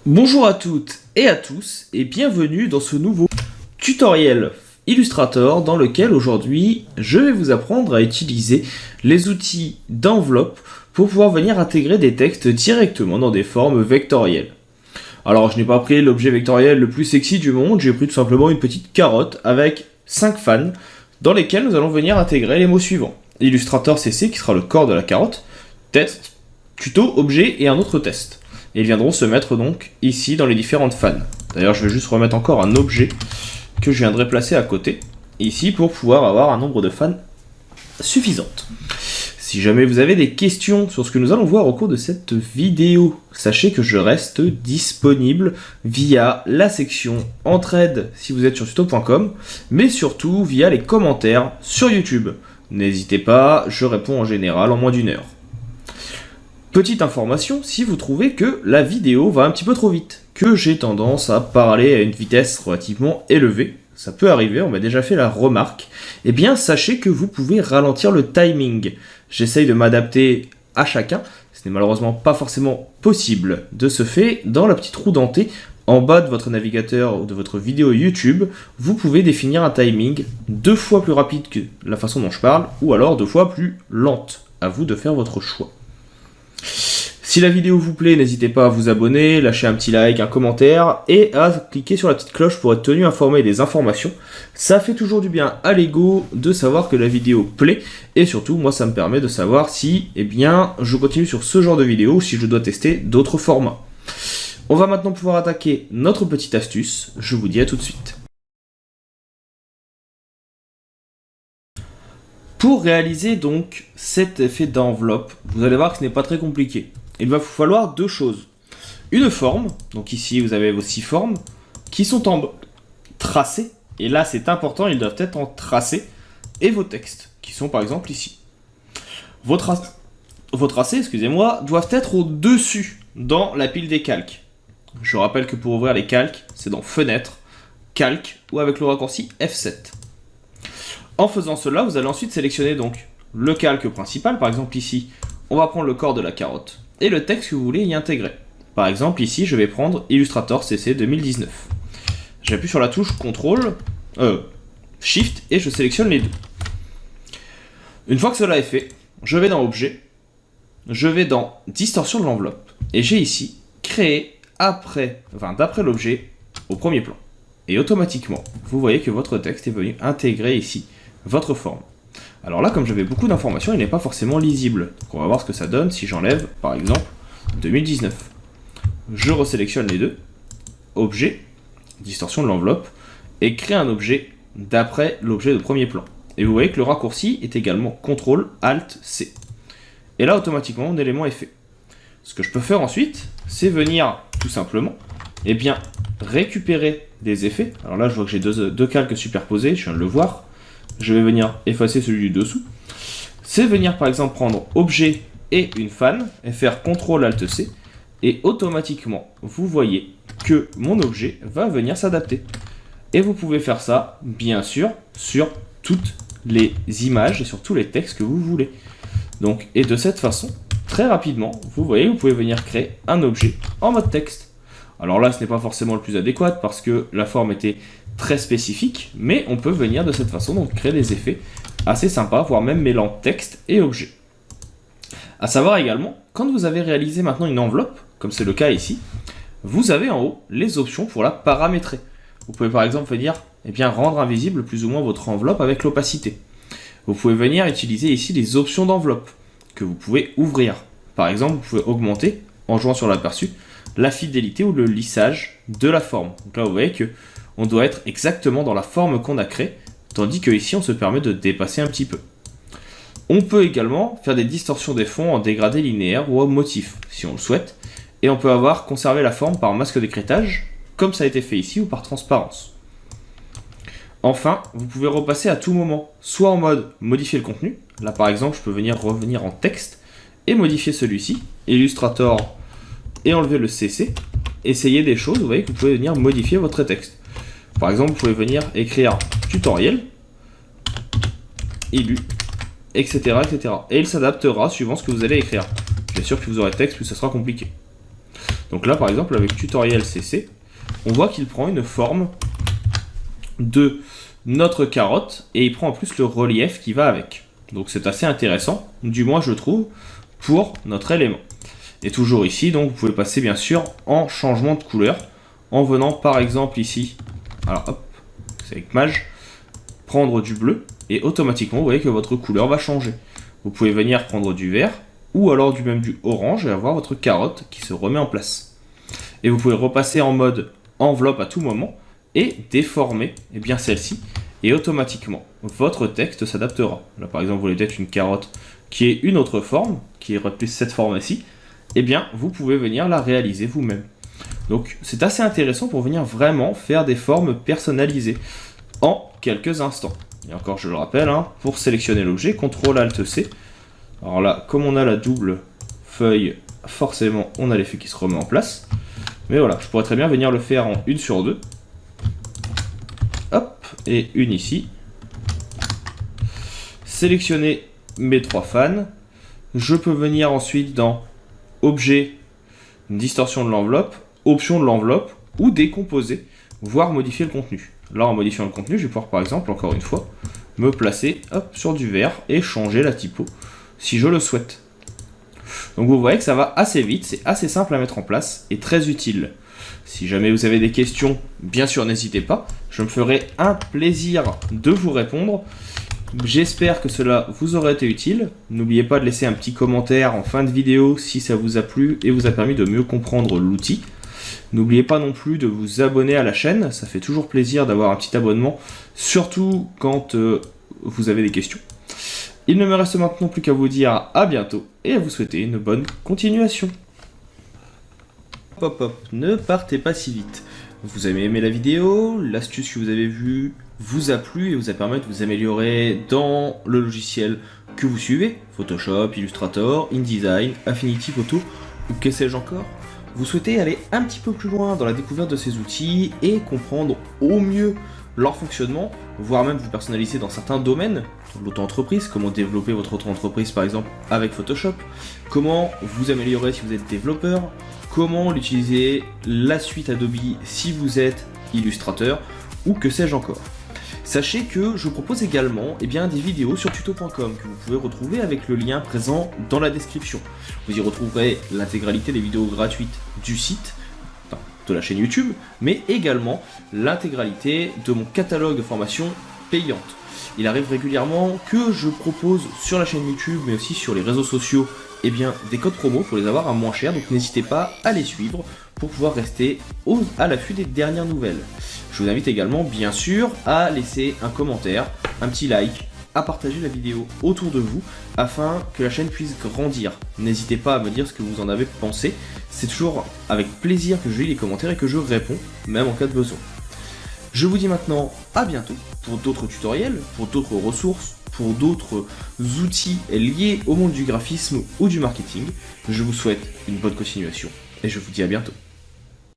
Bonjour à toutes et à tous et bienvenue dans ce nouveau tutoriel Illustrator dans lequel aujourd'hui je vais vous apprendre à utiliser les outils d'enveloppe pour pouvoir venir intégrer des textes directement dans des formes vectorielles. Alors je n'ai pas pris l'objet vectoriel le plus sexy du monde, j'ai pris tout simplement une petite carotte avec 5 fans dans lesquels nous allons venir intégrer les mots suivants. Illustrator CC qui sera le corps de la carotte, test, tuto, objet et un autre test. Et ils viendront se mettre donc ici dans les différentes fans. D'ailleurs, je vais juste remettre encore un objet que je viendrai placer à côté, ici, pour pouvoir avoir un nombre de fans suffisante. Si jamais vous avez des questions sur ce que nous allons voir au cours de cette vidéo, sachez que je reste disponible via la section entraide si vous êtes sur tuto.com, mais surtout via les commentaires sur YouTube. N'hésitez pas, je réponds en général en moins d'1 heure. Petite information, si vous trouvez que la vidéo va un petit peu trop vite, que j'ai tendance à parler à une vitesse relativement élevée, ça peut arriver, on m'a déjà fait la remarque, eh bien sachez que vous pouvez ralentir le timing. J'essaye de m'adapter à chacun, ce n'est malheureusement pas forcément possible. De ce fait, dans la petite roue dentée, en bas de votre navigateur ou de votre vidéo YouTube, vous pouvez définir un timing 2 fois plus rapide que la façon dont je parle, ou alors 2 fois plus lente. À vous de faire votre choix. Si la vidéo vous plaît, n'hésitez pas à vous abonner, lâcher un petit like, un commentaire et à cliquer sur la petite cloche pour être tenu informé des informations. Ça fait toujours du bien à l'ego de savoir que la vidéo plaît et surtout moi ça me permet de savoir si je continue sur ce genre de vidéo ou si je dois tester d'autres formats. On va maintenant pouvoir attaquer notre petite astuce, je vous dis à tout de suite. Pour réaliser donc cet effet d'enveloppe, vous allez voir que ce n'est pas très compliqué. Il va vous falloir 2 choses. Une forme, donc ici vous avez vos 6 formes, qui sont en tracé, et là c'est important, ils doivent être en tracé, et vos textes, qui sont par exemple ici. Vos tracés, excusez-moi, doivent être au-dessus, dans la pile des calques. Je rappelle que pour ouvrir les calques, c'est dans Fenêtre, Calque, ou avec le raccourci F7. En faisant cela, vous allez ensuite sélectionner donc le calque principal, par exemple ici, on va prendre le corps de la carotte, et le texte que vous voulez y intégrer. Par exemple ici, je vais prendre Illustrator CC 2019. J'appuie sur la touche Shift, et je sélectionne les deux. Une fois que cela est fait, je vais dans Objet, je vais dans Distorsion de l'enveloppe, et j'ai ici Créer d'après l'objet au premier plan. Et automatiquement, vous voyez que votre texte est venu intégrer ici votre forme. Alors là, comme j'avais beaucoup d'informations, il n'est pas forcément lisible. Donc on va voir ce que ça donne si j'enlève, par exemple, 2019. Je resélectionne les deux, objet, distorsion de l'enveloppe, et crée un objet d'après l'objet de premier plan. Et vous voyez que le raccourci est également CTRL-ALT-C. Et là, automatiquement, mon élément est fait. Ce que je peux faire ensuite, c'est venir tout simplement, récupérer des effets. Alors là, je vois que j'ai deux calques superposés, je viens de le voir. Je vais venir effacer celui du dessous. C'est venir par exemple prendre objet et une fan et faire CTRL-ALT-C. Et automatiquement, vous voyez que mon objet va venir s'adapter. Et vous pouvez faire ça, bien sûr, sur toutes les images et sur tous les textes que vous voulez. Donc, et de cette façon, très rapidement, vous voyez, vous pouvez venir créer un objet en mode texte. Alors là, ce n'est pas forcément le plus adéquat parce que la forme était très spécifique, mais on peut venir de cette façon donc créer des effets assez sympas, voire même mêlant texte et objet. A savoir également, quand vous avez réalisé maintenant une enveloppe, comme c'est le cas ici, vous avez en haut les options pour la paramétrer. Vous pouvez par exemple venir rendre invisible plus ou moins votre enveloppe avec l'opacité. Vous pouvez venir utiliser ici les options d'enveloppe que vous pouvez ouvrir. Par exemple, vous pouvez augmenter, en jouant sur l'aperçu, la fidélité ou le lissage de la forme. Donc là, vous voyez que on doit être exactement dans la forme qu'on a créée, tandis que ici, on se permet de dépasser un petit peu. On peut également faire des distorsions des fonds en dégradé linéaire ou en motif, si on le souhaite, et on peut conserver la forme par masque d'écrêtage, comme ça a été fait ici, ou par transparence. Enfin, vous pouvez repasser à tout moment, soit en mode modifier le contenu, là par exemple, je peux revenir en texte, et modifier celui-ci, Illustrator, et enlever le CC, essayer des choses, vous voyez que vous pouvez venir modifier votre texte. Par exemple, vous pouvez venir écrire tutoriel, illu, etc., etc. Et il s'adaptera suivant ce que vous allez écrire. Bien sûr, plus vous aurez de texte, plus ça sera compliqué. Donc là par exemple avec tutoriel CC, on voit qu'il prend une forme de notre carotte et il prend en plus le relief qui va avec. Donc c'est assez intéressant, du moins je trouve, pour notre élément. Et toujours ici, donc vous pouvez passer bien sûr en changement de couleur, en venant par exemple ici, alors hop, c'est avec Mage, prendre du bleu, et automatiquement vous voyez que votre couleur va changer. Vous pouvez venir prendre du vert, ou alors du orange, et avoir votre carotte qui se remet en place. Et vous pouvez repasser en mode enveloppe à tout moment, et déformer bien celle-ci, et automatiquement votre texte s'adaptera. Là par exemple vous voulez peut-être une carotte qui est une autre forme, qui aurait plus cette forme-ci, et bien vous pouvez venir la réaliser vous-même. Donc c'est assez intéressant pour venir vraiment faire des formes personnalisées en quelques instants. Et encore je le rappelle, pour sélectionner l'objet, CTRL-ALT-C. Alors là, comme on a la double feuille, forcément on a l'effet qui se remet en place. Mais voilà, je pourrais très bien venir le faire en 1 sur 2. Hop, et une ici. Sélectionner mes 3 fans. Je peux venir ensuite dans Objet, distorsion de l'enveloppe, option de l'enveloppe, ou décomposer, voire modifier le contenu. Là, en modifiant le contenu, je vais pouvoir par exemple, encore une fois, me placer sur du vert et changer la typo si je le souhaite. Donc vous voyez que ça va assez vite, c'est assez simple à mettre en place et très utile. Si jamais vous avez des questions, bien sûr n'hésitez pas, je me ferai un plaisir de vous répondre. J'espère que cela vous aura été utile. N'oubliez pas de laisser un petit commentaire en fin de vidéo si ça vous a plu et vous a permis de mieux comprendre l'outil. N'oubliez pas non plus de vous abonner à la chaîne, ça fait toujours plaisir d'avoir un petit abonnement, surtout quand vous avez des questions. Il ne me reste maintenant plus qu'à vous dire à bientôt et à vous souhaiter une bonne continuation. Hop hop, ne partez pas si vite. Vous avez aimé la vidéo, l'astuce que vous avez vue vous a plu et vous a permis de vous améliorer dans le logiciel que vous suivez, Photoshop, Illustrator, InDesign, Affinity Photo ou que sais-je encore. Vous souhaitez aller un petit peu plus loin dans la découverte de ces outils et comprendre au mieux leur fonctionnement, voire même vous personnaliser dans certains domaines, l'auto-entreprise, comment développer votre auto-entreprise par exemple avec Photoshop, comment vous améliorer si vous êtes développeur, comment l'utiliser la suite Adobe si vous êtes illustrateur, ou que sais-je encore. Sachez que je propose également des vidéos sur tuto.com que vous pouvez retrouver avec le lien présent dans la description. Vous y retrouverez l'intégralité des vidéos gratuites du site, de la chaîne YouTube, mais également l'intégralité de mon catalogue de formations payantes. Il arrive régulièrement que je propose sur la chaîne YouTube, mais aussi sur les réseaux sociaux, des codes promo pour les avoir à moins cher, donc n'hésitez pas à les suivre pour pouvoir rester à l'affût des dernières nouvelles. Je vous invite également, bien sûr, à laisser un commentaire, un petit like, à partager la vidéo autour de vous, afin que la chaîne puisse grandir. N'hésitez pas à me dire ce que vous en avez pensé, c'est toujours avec plaisir que je lis les commentaires et que je réponds, même en cas de besoin. Je vous dis maintenant à bientôt pour d'autres tutoriels, pour d'autres ressources, pour d'autres outils liés au monde du graphisme ou du marketing. Je vous souhaite une bonne continuation et je vous dis à bientôt.